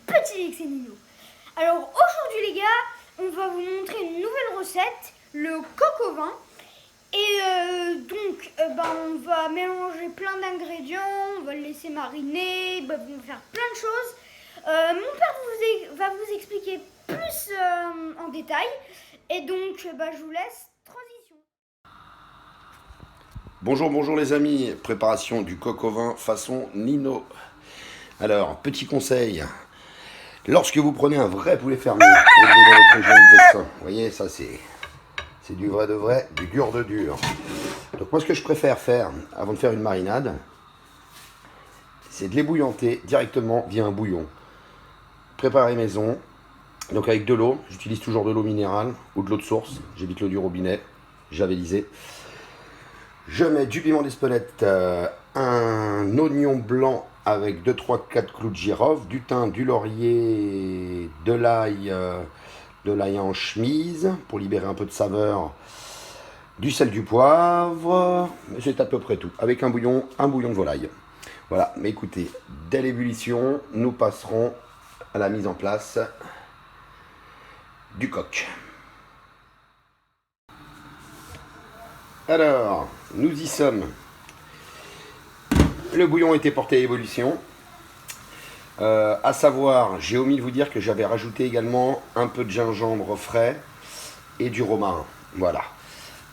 Petit X et Nino. Alors aujourd'hui les gars, on va vous montrer une nouvelle recette, le coq au vin. Et on va mélanger plein d'ingrédients, on va le laisser mariner, on va faire plein de choses. Mon père va vous expliquer plus en détail. Et donc je vous laisse transition. Bonjour les amis, préparation du coq au vin façon Nino. Alors, petit conseil, lorsque vous prenez un vrai poulet fermier, élevé dans votre région de Vexin, vous voyez, ça c'est du vrai de vrai, du dur de dur. Donc moi ce que je préfère faire avant de faire une marinade, c'est de l'ébouillanter directement via un bouillon. Préparer maison, donc avec de l'eau, j'utilise toujours de l'eau minérale ou de l'eau de source, j'évite l'eau du robinet, javelisé. Je mets du piment d'Espelette, un oignon blanc avec 2, 3, 4 clous de girofle, du thym, du laurier, de l'ail en chemise pour libérer un peu de saveur, du sel, du poivre, c'est à peu près tout, avec un bouillon de volaille. Voilà, mais écoutez, dès l'ébullition, nous passerons à la mise en place du coq. Alors, nous y sommes. Le bouillon était porté à ébullition. À savoir, j'ai omis de vous dire que j'avais rajouté également un peu de gingembre frais et du romarin. Voilà.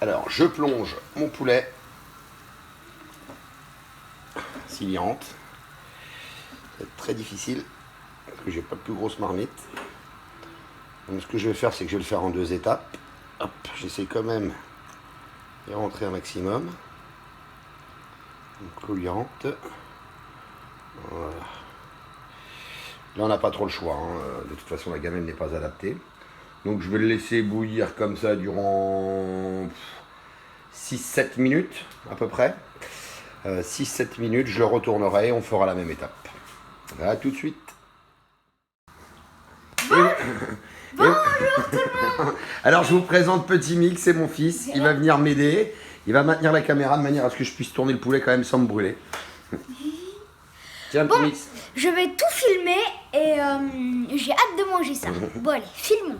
Alors, je plonge mon poulet. S'il y rentre. C'est très difficile parce que j'ai pas de plus grosse marmite. Donc, ce que je vais faire, c'est que je vais le faire en 2 étapes. Hop, j'essaie quand même et rentrer un maximum. Couillante. Voilà. Là on n'a pas trop le choix, hein. De toute façon la gamelle n'est pas adaptée. Donc je vais le laisser bouillir comme ça durant 6-7 minutes à peu près. 6-7 minutes, je retournerai et on fera la même étape. A tout de suite. Bonjour tout le monde. Alors je vous présente Petit Mix, c'est mon fils, il va venir m'aider. Il va maintenir la caméra de manière à ce que je puisse tourner le poulet quand même sans me brûler. Tiens, Petit Mix. Je vais tout filmer et j'ai hâte de manger ça. Bon allez, filmons.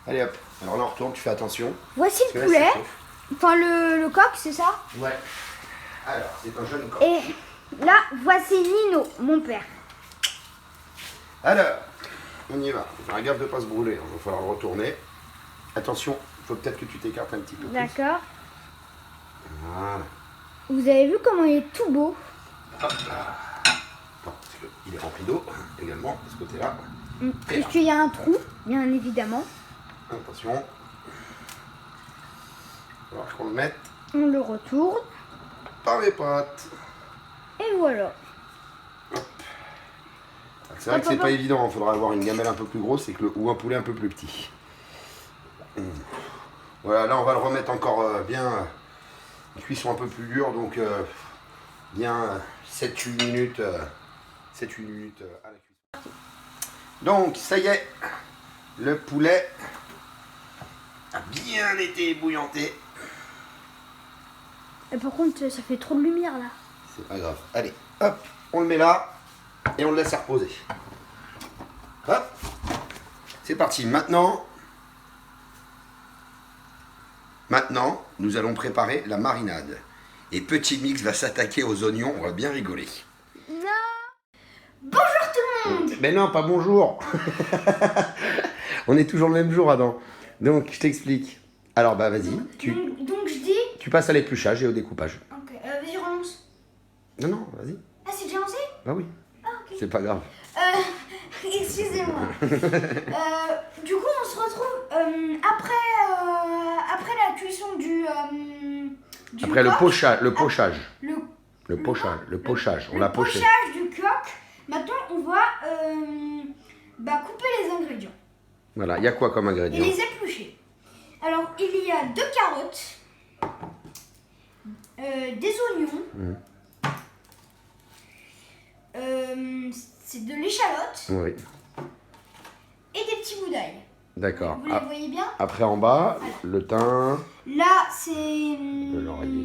Allez hop, alors là on retourne, tu fais attention. Voici le poulet, enfin le coq, c'est ça? Ouais. Alors, c'est un jeune coq. Et là, voici Nino, mon père. Alors, on y va. Faire gaffe de ne pas se brûler, il va falloir le retourner. Attention, il faut peut-être que tu t'écartes un petit peu plus. D'accord. Voilà. Vous avez vu comment il est tout beau? Hop là. Attends, parce qu'il est rempli d'eau également, de ce côté-là. Est-ce qu'il y a un trou, bien évidemment? Attention. Il va falloir qu'on le mette On le retourne. par les pattes. Et voilà. C'est vrai que c'est pas évident, il faudra avoir une gamelle un peu plus grosse ou un poulet un peu plus petit. Voilà, là on va le remettre encore bien, une cuisson un peu plus dure, donc bien 7-8 minutes, à la cuisson. Donc ça y est, le poulet a bien été ébouillanté. Et par contre, ça fait trop de lumière là. C'est pas grave. Allez, hop, on le met là et on le laisse reposer. Hop, c'est parti. Maintenant, nous allons préparer la marinade. Et Petit Mix va s'attaquer aux oignons, on va bien rigoler. Non. Bonjour tout le monde. Mais non, pas bonjour. On est toujours le même jour, Adam. Donc, je t'explique. Alors, bah vas-y. Donc je dis... Tu passes à l'épluchage et au découpage. Ok, vas-y, relance. Non, vas-y. Ah, c'est déjà lancé? Bah oui. Ah, ok. C'est pas grave. Excusez-moi. Du coup, on se retrouve après la cuisson du Après coq. le pochage. Le pochage. On l'a poché. Le pochage du coq. Maintenant, on va couper les ingrédients. Voilà, il y a quoi comme Et ingrédients? les éplucher. Alors, il y a 2 carottes, des oignons, c'est de l'échalote Oui, et des petits bouts d'ail. d'accord. Vous les voyez bien? Après en bas, le thym, Là, c'est le laurier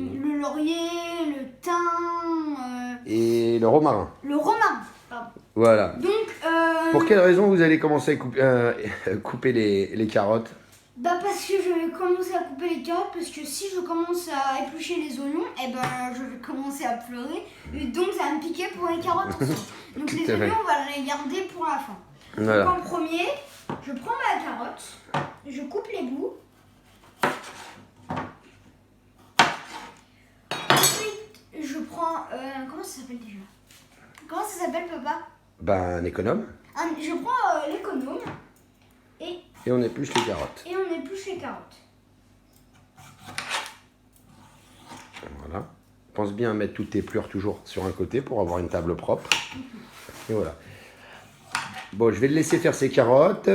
le thym, et le romarin. le romarin. Pardon. Voilà. Donc, Pour quelle raison vous allez commencer à couper les carottes? Bah parce que je vais commencer à couper les carottes, parce que si je commence à éplucher les oignons, eh ben je vais commencer à pleurer, et donc ça va me piquer pour les carottes aussi. Donc les oignons, on va les garder pour la fin. Voilà. Donc en premier, je prends ma carotte, je coupe les bouts. Ensuite, je prends... comment ça s'appelle déjà? Comment ça s'appelle, papa? Ben, un économe. Je prends l'économe Et on épluche les carottes. et on épluche les carottes. Voilà. Pense bien à mettre toutes tes pleurs toujours sur un côté pour avoir une table propre. Et voilà. Bon, je vais le laisser faire ses carottes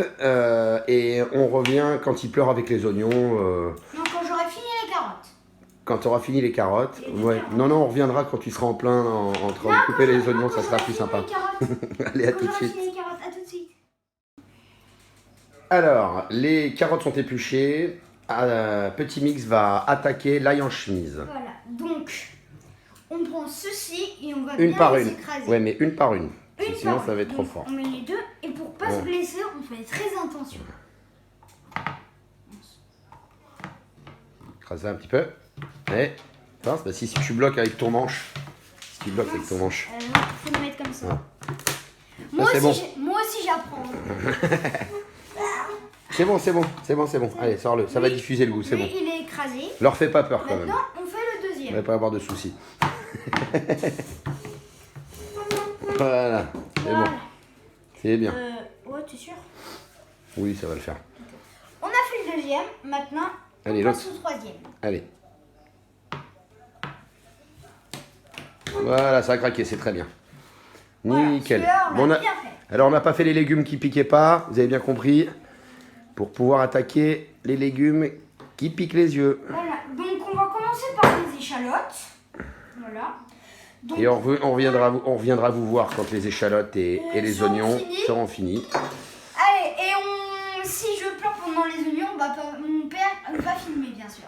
et on revient quand il pleure avec les oignons. Non, quand j'aurai fini les carottes. Quand tu auras fini les carottes. Et les Ouais. carottes. Non, on reviendra quand tu seras en plein en train de couper les oignons, ça sera plus sympa. Allez, à tout de suite. Fini les carottes, à tout de suite. Alors, les carottes sont épluchées. Petit Mix va attaquer l'ail en chemise. Voilà, donc on prend ceci et on va Une bien par les une. écraser. Ouais, mais une par une. Une Sinon, par ça va une. être trop Donc, fort. On met les deux et pour pas se blesser, on fait très attention. Écraser un petit peu. Et, enfin, bah, si tu bloques avec ton manche. Si tu bloques avec ton manche. Faut le mettre comme ça. Ouais. Moi, c'est aussi, bon. moi aussi j'apprends. C'est bon. Allez, sors-le. Ça va diffuser le goût, c'est Lui, bon. il est écrasé. Leur fais pas peur quand même. Maintenant, on fait le Il deuxième. va pas avoir de soucis. Voilà. C'est bon. Voilà. C'est bien. Ouais, t'es sûr? Oui, ça va le faire. On a fait le deuxième. Maintenant, Allez, on passe l'autre. au troisième. Allez. Voilà, ça a craqué, c'est très bien. Voilà, Nickel. celui-là, on Bon, l'a bien fait. alors, on n'a pas fait les légumes qui piquaient pas, vous avez bien compris. Pour pouvoir attaquer les légumes qui piquent les yeux. Voilà, donc on va commencer par les échalotes. Voilà. Donc, Et on reviendra vous voir quand les échalotes et les seront oignons finis. seront finis. allez, et si je pleure pendant les oignons, mon père va filmer, bien sûr.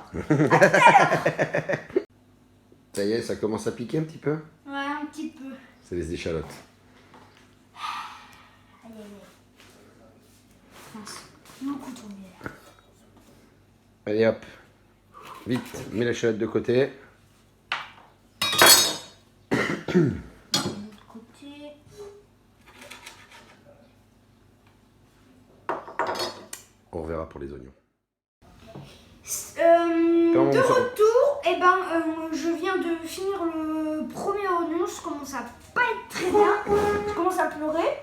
Ça y est, ça commence à piquer un petit peu. Ouais, un petit peu. C'est les échalotes. Allez, allez. Mince, beaucoup trop bien. Allez hop. Vite, mets l'échalote de côté. De l'autre côté. On reverra pour les oignons. De on sort retour, je viens de finir le premier oignon. Je commence à pas être très bien. Je commence à pleurer.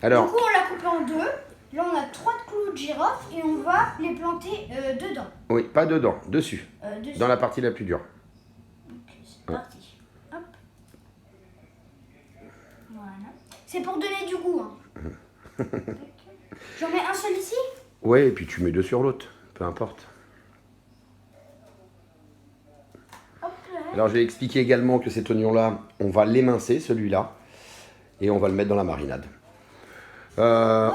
Alors, Du coup, on l'a coupé en deux. Là, on a 3 clous de girofle et on va les planter dedans. oui, pas dedans, dessus. Dessus. Dans la partie la plus dure. Ok, c'est parti. Hop. Voilà. C'est pour donner du goût. Hein. J'en mets un seul ici. Ouais, et puis tu mets deux sur l'autre, peu importe. Hop là. Alors, je vais expliquer également que cet oignon-là, on va l'émincer, celui-là, et on va le mettre dans la marinade. Voilà,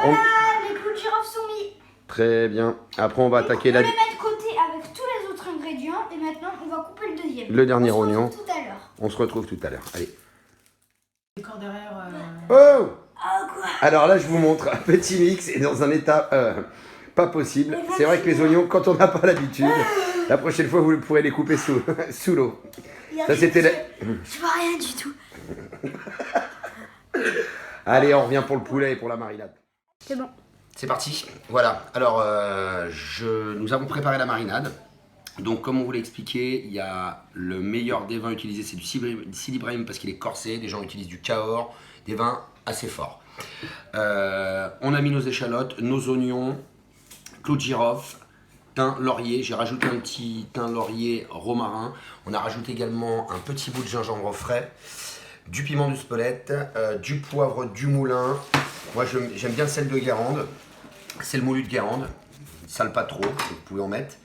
les clous de girofle sont mis. Très bien. Après, on va attaquer On les met de côté avec tous les autres ingrédients. Et maintenant, on va couper le deuxième. le dernier On se oignon. retrouve tout à l'heure. On se retrouve tout à l'heure. Allez. Décor derrière. Oh! Ah, quoi? Alors là, je vous montre un petit mix et dans un état pas possible. C'est vrai que les oignons, quand on n'a pas l'habitude, la prochaine fois, vous pourrez les couper sous l'eau. Ça, c'était la... Je vois rien du tout. Allez, on revient pour le poulet et pour la marinade. C'est bon. C'est parti. Voilà. Alors, nous avons préparé la marinade. Donc, comme on vous l'a expliqué, il y a le meilleur des vins utilisés, c'est du Sidi Ibrahim parce qu'il est corsé. Des gens utilisent du Cahors, des vins assez forts. On a mis nos échalotes, nos oignons, clous de girofle, thym, laurier. J'ai rajouté un petit thym, laurier, romarin. On a rajouté également un petit bout de gingembre frais, du piment de Spelette, du poivre du moulin. Moi, j'aime bien le sel de Guérande. C'est le moulu de Guérande. Sale pas trop, vous pouvez en mettre.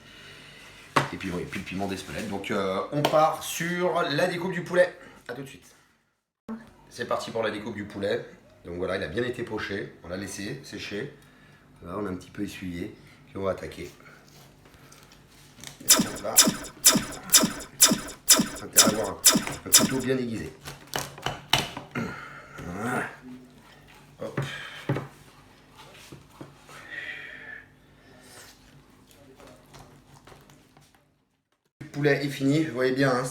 Et puis, le piment d'Espelette. Donc, on part sur la découpe du poulet. A tout de suite. C'est parti pour la découpe du poulet. Donc voilà, il a bien été poché. On l'a laissé sécher. Là, on a un petit peu essuyé. Puis on va attaquer. Là. Intérêt à avoir un couteau bien aiguisé. Voilà. Hop. poulet est fini. Vous voyez bien, hein,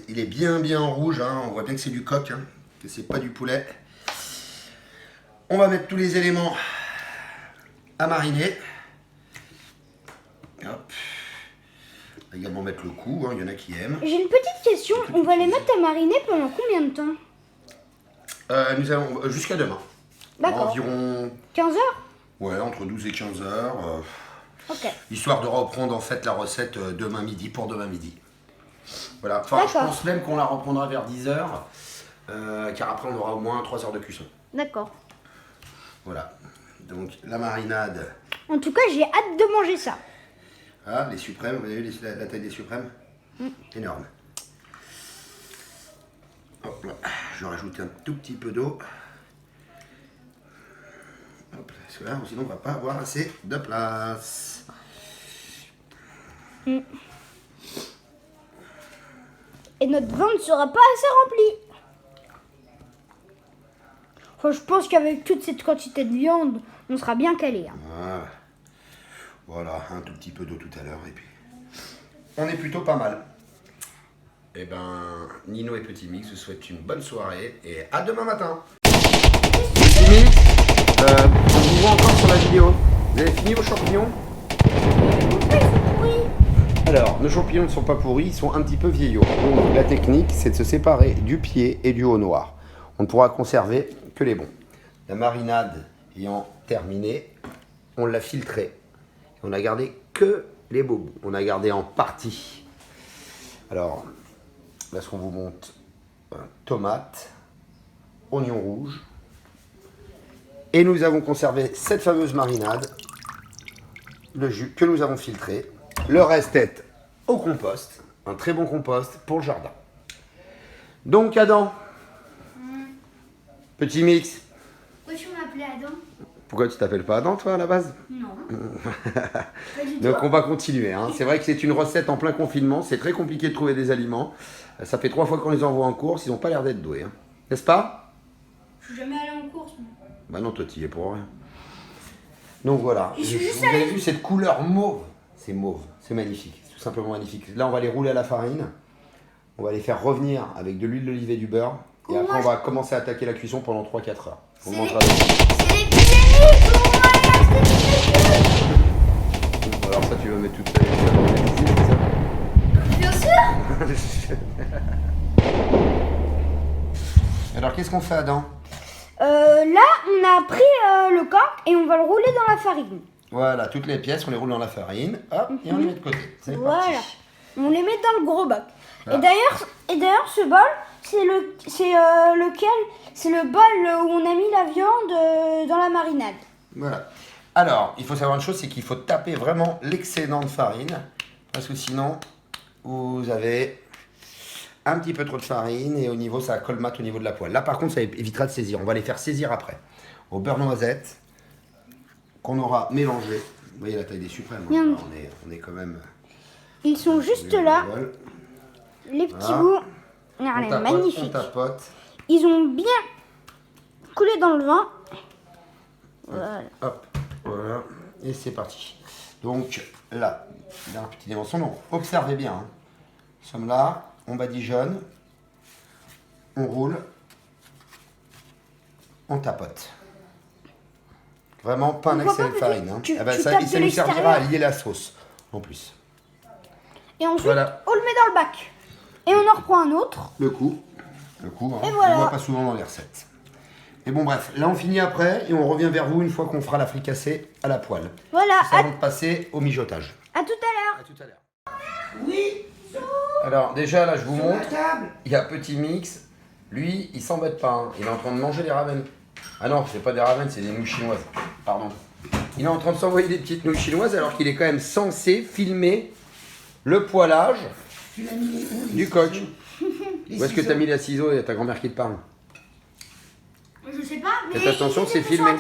il est bien rouge. Hein, on voit bien que c'est du coq, hein, que c'est pas du poulet. On va mettre tous les éléments à mariner. Hop. On va également mettre le cou, hein, il y en a qui aiment. J'ai une petite question. On va les mettre à mariner pendant combien de temps? Nous allons jusqu'à demain. D'accord. Environ 15 heures? ouais, entre 12 et 15 heures. Ok. Histoire de reprendre en fait la recette demain midi, pour demain midi. Voilà, enfin je pense même qu'on la reprendra vers 10 heures, car après on aura au moins 3 heures de cuisson. D'accord. Voilà, donc la marinade. En tout cas, j'ai hâte de manger ça. Ah, les suprêmes, vous avez vu la taille des suprêmes? Énorme. Hop là, je rajoute un tout petit peu d'eau. Hop, parce que là, sinon on va pas avoir assez de place. Et notre vin ne sera pas assez rempli. Enfin, je pense qu'avec toute cette quantité de viande, on sera bien calé. Hein. Voilà, un tout petit peu d'eau tout à l'heure et puis on est plutôt pas mal. Eh ben, Nino et Petit Mix vous souhaitent une bonne soirée et à demain matin. Petit Mix, on vous voit encore sur la vidéo. Vous avez fini vos champignons? Oui. Alors, nos champignons ne sont pas pourris, ils sont un petit peu vieillots. Donc, la technique, c'est de se séparer du pied et du haut noir. On ne pourra conserver que les bons. La marinade ayant terminé, on l'a filtré. On a gardé que les beaux bouts. On a gardé en partie. Alors, là, ce qu'on vous montre, tomates, oignons rouges. Et nous avons conservé cette fameuse marinade, le jus que nous avons filtré. Le reste est au compost, un très bon compost pour le jardin. Donc Adam, Petit Mix. Pourquoi tu m'appelais Adam? Pourquoi tu t'appelles pas Adam toi à la base? Non. Donc on va continuer. Hein. C'est vrai que c'est une recette en plein confinement, c'est très compliqué de trouver des aliments. Ça fait 3 fois qu'on les envoie en course, ils n'ont pas l'air d'être doués. Hein. N'est-ce pas? Je suis jamais allé en course. Moi. Bah non, toi tu y es pour rien. Donc voilà, Je vous avez vu cette couleur mauve? C'est mauve, c'est magnifique, c'est tout simplement magnifique. Là on va les rouler à la farine, on va les faire revenir avec de l'huile d'olive et du beurre. Et après on va commencer à attaquer la cuisson pendant 3-4 heures. On mangera C'est l'épidémie. Alors ça tu vas mettre toute ça. Bien sûr. Alors qu'est-ce qu'on fait Adam? Là, on a pris le coq et on va le rouler dans la farine. Voilà, toutes les pièces, on les roule dans la farine, hop, et on les met de côté. C'est Voilà. parti. On les met dans le gros bac. Voilà. Et d'ailleurs, ce bol, c'est lequel? C'est le bol où on a mis la viande dans la marinade. Voilà. Alors, il faut savoir une chose, c'est qu'il faut taper vraiment l'excédent de farine, parce que sinon, vous avez un petit peu trop de farine et au niveau, ça colmate au niveau de la poêle. Là, par contre, ça évitera de saisir. On va les faire saisir après. Au beurre noisette, qu'on aura mélangé. Vous voyez la taille des suprêmes. Hein. On est quand même... Ils sont juste là, les petits bouts. Regardez, magnifiques. On tapote. Ils ont bien coulé dans le vin. Voilà. Hop, voilà. Et c'est parti. Donc là, il y a un petit dimension. Donc observez bien. Hein. Nous sommes là, on badigeonne, on roule, on tapote. Vraiment pas un excès de farine. Hein. Tu Ça tapes de nous servira à l'extérieur. lier la sauce en plus. Et ensuite, Voilà. on le met dans le bac. Et on en reprend un autre. Le coup, hein. Et voilà. On ne voit pas souvent dans les recettes. Et bon bref, là on finit après et on revient vers vous une fois qu'on fera la fricassée à la poêle. Voilà, Ça avant de passer au mijotage. à tout à l'heure. À tout à l'heure. Oui, Alors déjà là je vous sur la montre, table. il y a Petit Mix, lui il s'embête pas, hein. Il est en train de manger des ramen. Ah non, c'est pas des ramen, c'est des nouilles chinoises, pardon. Il est en train de s'envoyer des petites nouilles chinoises alors qu'il est quand même censé filmer le poêlage Tu l'as mis où, les du coq. ciseaux? Les Où est-ce que ciseaux. t'as mis la ciseau et ta grand-mère qui te parle? Je sais pas, mais... Faites attention, c'est filmé.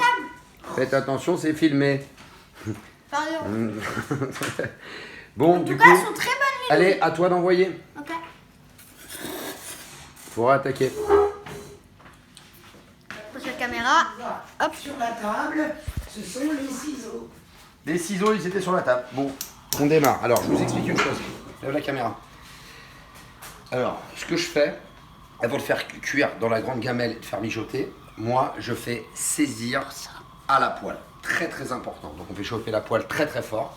Faites attention, c'est filmé. Pardon. Bon, En du tout cas, coup, elles sont très bonnes les allez, à toi d'envoyer. nouilles. Ok. Faut attaquer. Pose la caméra. Hop. Sur la table, ce sont les ciseaux. Les ciseaux, ils étaient sur la table. Bon, on démarre. Alors, je vous explique une chose. Lève la caméra. Alors, ce que je fais, avant de faire cuire dans la grande gamelle et de faire mijoter, moi, je fais saisir à la poêle. Très très important. Donc on fait chauffer la poêle très très fort.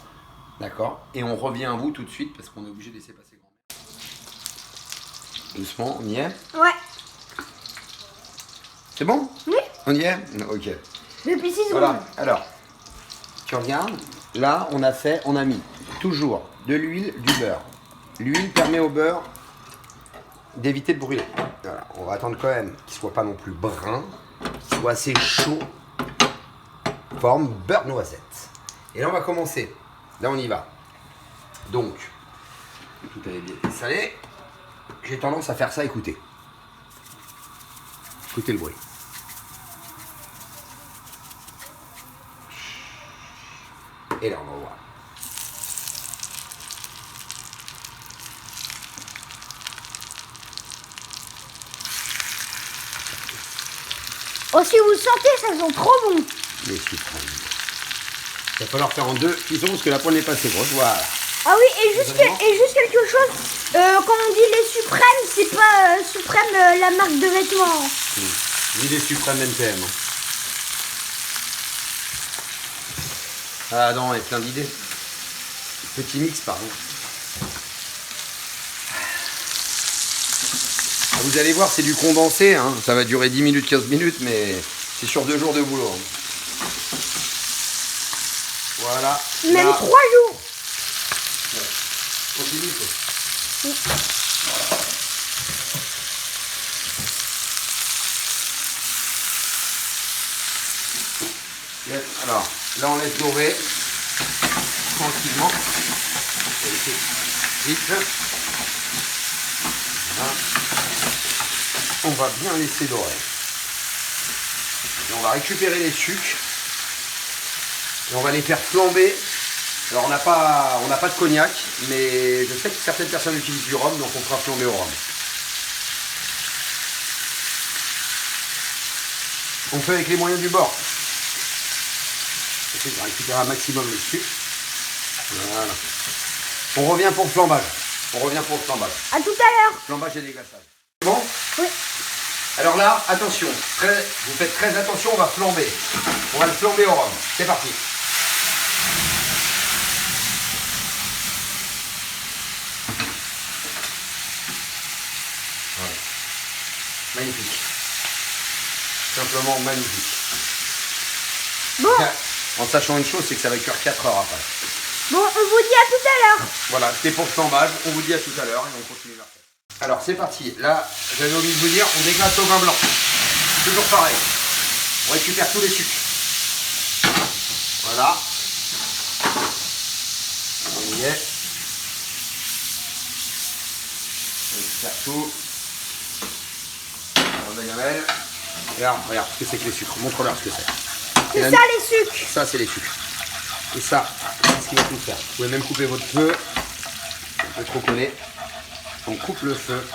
D'accord? Et on revient à vous tout de suite parce qu'on est obligé de laisser passer grand-mère. Doucement, on y est? Ouais. C'est bon? Oui. On y est? Ok. Depuis 6 secondes. Voilà. Alors, tu regardes. Là, on a mis toujours de l'huile, du beurre. L'huile permet au beurre d'éviter de brûler. Voilà. On va attendre quand même qu'il soit pas non plus brun, qu'il soit assez chaud. Forme beurre noisette. Et là, on va commencer. Là, on y va. Donc, tout avait bien été salé. J'ai tendance à faire ça, écoutez. Écoutez le bruit. Et là, on va voir. Oh, si vous sentez, ça sent trop bon. Les suprêmes. Il va falloir faire en deux cuissons parce que la poêle n'est pas assez grosse. Voilà. Ah oui, et juste quelque chose. Quand on dit les suprêmes, c'est pas suprême la marque de vêtements. Ni les suprêmes NPM. Ah non, il y a plein d'idées. Petit mix, pardon. Ah, vous allez voir, c'est du condensé. Hein. Ça va durer 10 minutes, 15 minutes, mais c'est sur 2 jours de boulot. Hein. Voilà. Même là. 3 jours. Ouais. Continue, quoi. Oui. Yes. Alors, là, on laisse dorer tranquillement. On va laisser vite. Voilà. On va bien laisser dorer. Et on va récupérer les sucres. Et on va les faire flamber. Alors on n'a pas de cognac, mais je sais que certaines personnes utilisent du rhum, donc on fera flamber au rhum. On fait avec les moyens du bord. J'essaie de récupérer un maximum le sucre. Voilà. On revient pour le flambage. À tout à l'heure. Flambage et déglaçage. C'est bon? Oui. Alors là, attention. Vous faites très attention, on va flamber. On va le flamber au rhum. C'est parti. Voilà. Magnifique. Simplement magnifique. Bon, En sachant une chose, c'est que ça va cuire 4 heures après. on vous dit à tout à l'heure. Voilà, c'était pour le flambage. On vous dit à tout à l'heure et on continue la recette. Alors c'est parti. Là, j'avais oublié de vous dire, on déglace au vin blanc. Toujours pareil. On récupère tous les sucres. Voilà. On y est. On récupère tout. On va la gamelle. Et là, regarde ce que c'est que les sucres. Montre-leur ce que c'est. C'est ça les sucres. Ça, c'est les sucres. Et ça, c'est ce qui va tout faire. Vous pouvez même couper votre feu. Un peu trop collé. On coupe le feu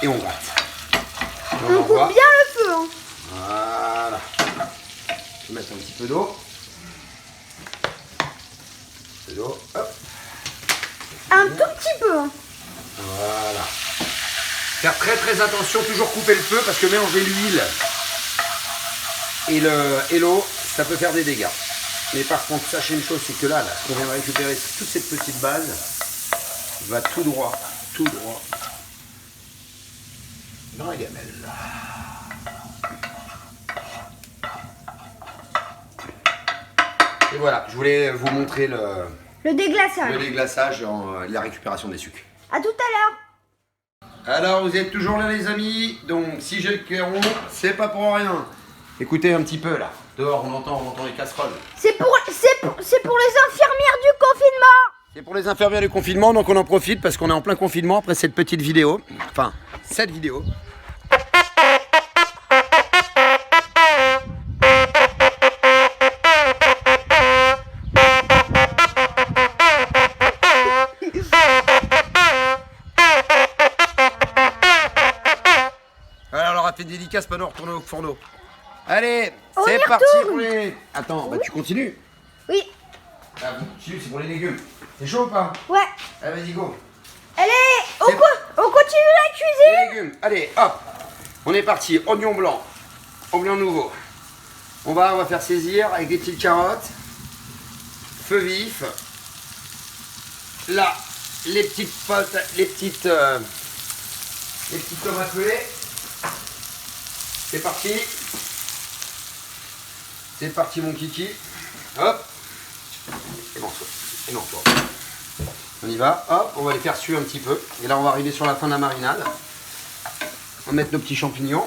et on gratte. Et On coupe bien le feu. Hein. Voilà. Je vais mettre un petit peu d'eau. Hop. Un tout petit peu. Hein. Voilà. Faire très très attention, toujours couper le feu parce que mélanger l'huile et l'eau, ça peut faire des dégâts. Mais par contre, sachez une chose, c'est que là, on vient de récupérer toute cette petite base, va tout droit dans la gamelle. Et voilà, je voulais vous montrer le déglaçage. déglaçage, la récupération des sucres. À tout à l'heure. Alors, vous êtes toujours là, les amis. Donc, si j'ai le cœur rond, c'est pas pour rien. Écoutez un petit peu là. Dehors, on entend les casseroles. C'est pour les infirmières du confinement. C'est pour les infirmières du confinement, donc on en profite parce qu'on est en plein confinement après cette petite vidéo. Enfin, cette vidéo. Alors, on leur a fait une dédicace, maintenant on retourne au fourneau. Allez, On c'est y parti retourne. pour les... Attends, bah tu continues. Oui. Ah, tu continues, c'est pour les légumes. C'est chaud ou pas? Ouais. Allez, vas-y, go. Allez, on C'est- continue la cuisine. Les légumes. Allez, hop. On est parti. Oignon blanc. Oignon nouveau. On va faire saisir avec des petites carottes. Feu vif. Là, les petites tomates pelées. C'est parti. C'est parti mon kiki. Hop. Et non, toi. On y va. Hop, on va les faire suer un petit peu. Et là, on va arriver sur la fin de la marinade. On va mettre nos petits champignons.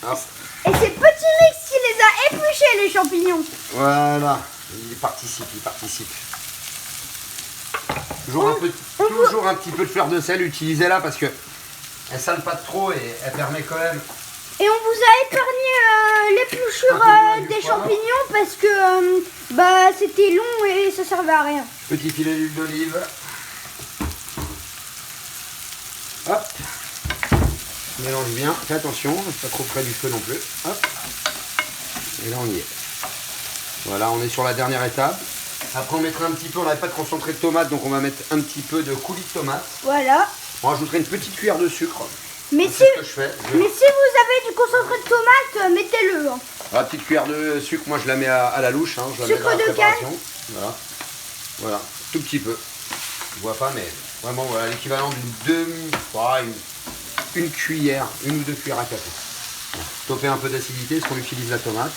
Hop. Et c'est Petit Mix qui les a épluchés, les champignons. Voilà. Il participe. Toujours un petit peu de fleur de sel, utilisez-la parce que elle sale pas trop et elle permet quand même. Et on vous a épargné l'épluchure Un peu moins du des poivre. champignons parce que c'était long et ça servait à rien. Petit filet d'huile d'olive. Hop. Mélange bien. Fais attention, pas trop près du feu non plus. Hop. Et là on y est. Voilà, on est sur la dernière étape. Après on mettra un petit peu, on n'avait pas de concentré de tomate, donc on va mettre un petit peu de coulis de tomate. Voilà. On rajouterait une petite cuillère de sucre. Mais C'est ce que je fais. mais si vous avez du concentré de tomate, mettez-le. Hein. La petite cuillère de sucre, moi je la mets à la louche, hein, je la mets Sucre dans la de préparation. Voilà, tout petit peu. Je vois pas, mais vraiment voilà l'équivalent une cuillère, une ou deux cuillères à café. Voilà. Stopper un peu d'acidité, parce qu'on utilise la tomate,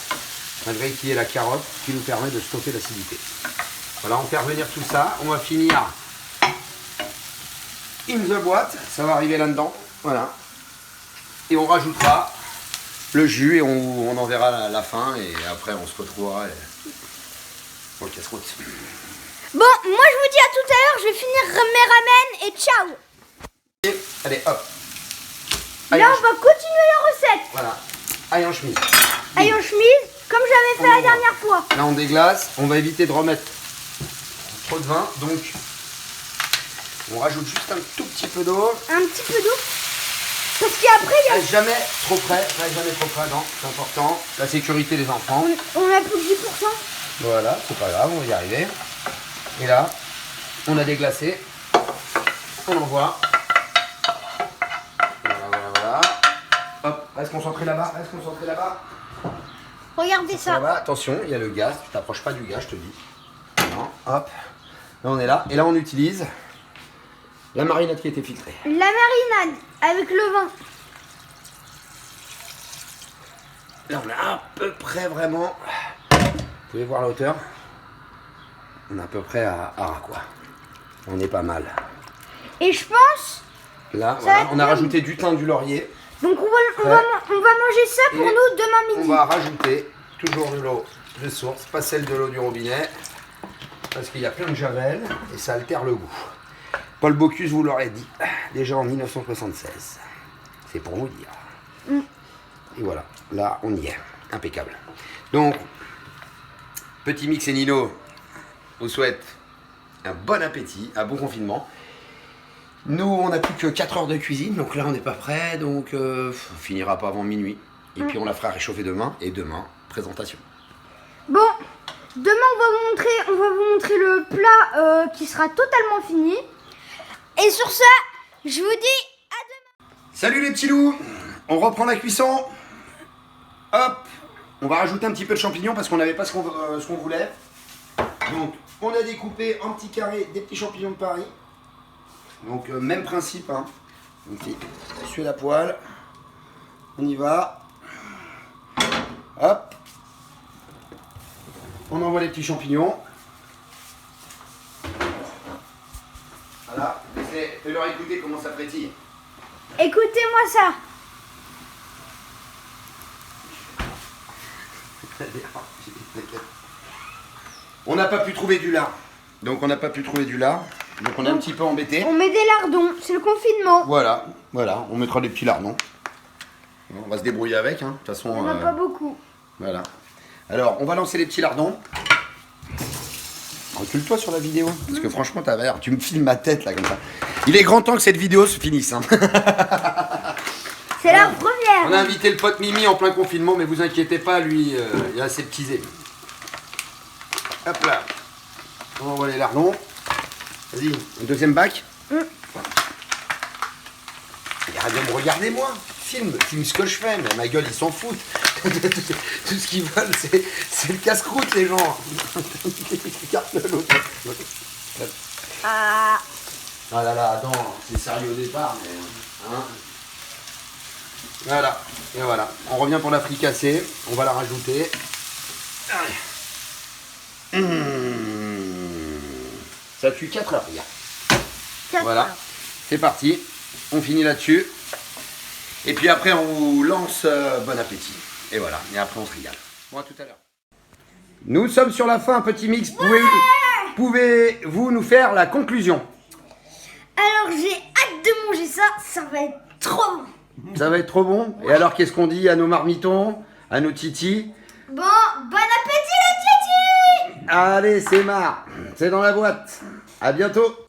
malgré qu'il y ait la carotte qui nous permet de stopper l'acidité. Voilà, on fait revenir tout ça, on va finir in the boîte, ça va arriver là-dedans, voilà. Et on rajoutera le jus et on en verra la fin et après on se retrouvera pour le casse-croûte. Bon, moi je vous dis à tout à l'heure, je vais finir mes ramen et ciao. Allez hop. Là on va continuer la recette. Voilà. Ail en chemise. Ail en chemise, comme j'avais fait la dernière fois. Là on déglace, on va éviter de remettre trop de vin, donc on rajoute juste un tout petit peu d'eau. Un petit peu d'eau. Parce qu'après il y a... Reste jamais trop près, non, c'est important. La sécurité des enfants. On a plus que 10%. Voilà, c'est pas grave, on va y arriver. Et là, on a déglacé. On envoie. Voilà. Hop, reste concentré là-bas, Regardez ça. Là-bas, attention, il y a le gaz, tu t'approches pas du gaz, je te dis. Non, hop. Là, on est là. Et là, on utilise la marinade qui a été filtrée. La marinade avec le vin. Là, on est à peu près vraiment. Vous pouvez voir la hauteur. On est à peu près à quoi. On est pas mal. Et je pense... Là, Ça voilà, va être on a bien. rajouté du thym, du laurier. Donc on va manger ça pour Et nous demain On midi. va rajouter toujours de l'eau de source, pas celle de l'eau du robinet, parce qu'il y a plein de javel et ça altère le goût. Paul Bocuse vous l'aurait dit, déjà en 1976. C'est pour vous dire. Et voilà, là on y est, impeccable. Donc, Petit Mix et Nino vous souhaitent un bon appétit, un bon confinement. Nous, on n'a plus que 4 heures de cuisine, donc là on n'est pas prêt, donc on finira pas avant minuit. Et puis on la fera réchauffer demain, et demain, présentation. Bon, demain on va vous montrer le plat qui sera totalement fini. Et sur ça, je vous dis à demain. Salut les petits loups, on reprend la cuisson. Hop, on va rajouter un petit peu de champignons parce qu'on n'avait pas ce qu'on voulait. Donc on a découpé en petits carrés des petits champignons de Paris. Donc même principe, hein. Donc suer la poêle, on y va. Hop, on envoie les petits champignons. Voilà, fais-leur écouter comment ça frétille. Écoutez-moi ça. On n'a pas pu trouver du lard. Donc on n'a pas pu trouver du lard. Donc on est un petit peu embêté. On met des lardons, c'est le confinement. Voilà, on mettra des petits lardons. On va se débrouiller avec, hein. De toute façon. Il n'y en a pas beaucoup. Voilà. Alors, on va lancer les petits lardons. Recule-toi sur la vidéo, parce que franchement, tu me filmes ma tête là comme ça. Il est grand temps que cette vidéo se finisse. Hein. C'est la première. On a invité le pote Mimi en plein confinement, mais vous inquiétez pas, lui, il a ses petits amis. Hop là. On envoie les lardons. Vas-y, un deuxième bac. Regardez-moi. Filme ce que je fais, mais ma gueule, ils s'en foutent. Tout ce qu'ils veulent, c'est le casse-croûte, les gens. Regarde l'autre. Ah. Ah là là, attends, c'est sérieux au départ, mais... Hein. Voilà, et voilà. On revient pour la fricassée, on va la rajouter. Ça cuit 4 heures, regarde. Voilà, c'est parti. On finit là-dessus. Et puis après, on vous lance bon appétit. Et voilà, et après on se régale. Bon, à tout à l'heure. Nous sommes sur la fin, petit mix. Pouvez-vous nous faire la conclusion? Alors j'ai hâte de manger ça, ça va être trop bon. Ça va être trop bon. Et alors, qu'est-ce qu'on dit à nos marmitons, à nos titis? Bon appétit les titis. Allez, c'est marre. C'est dans la boîte. À bientôt.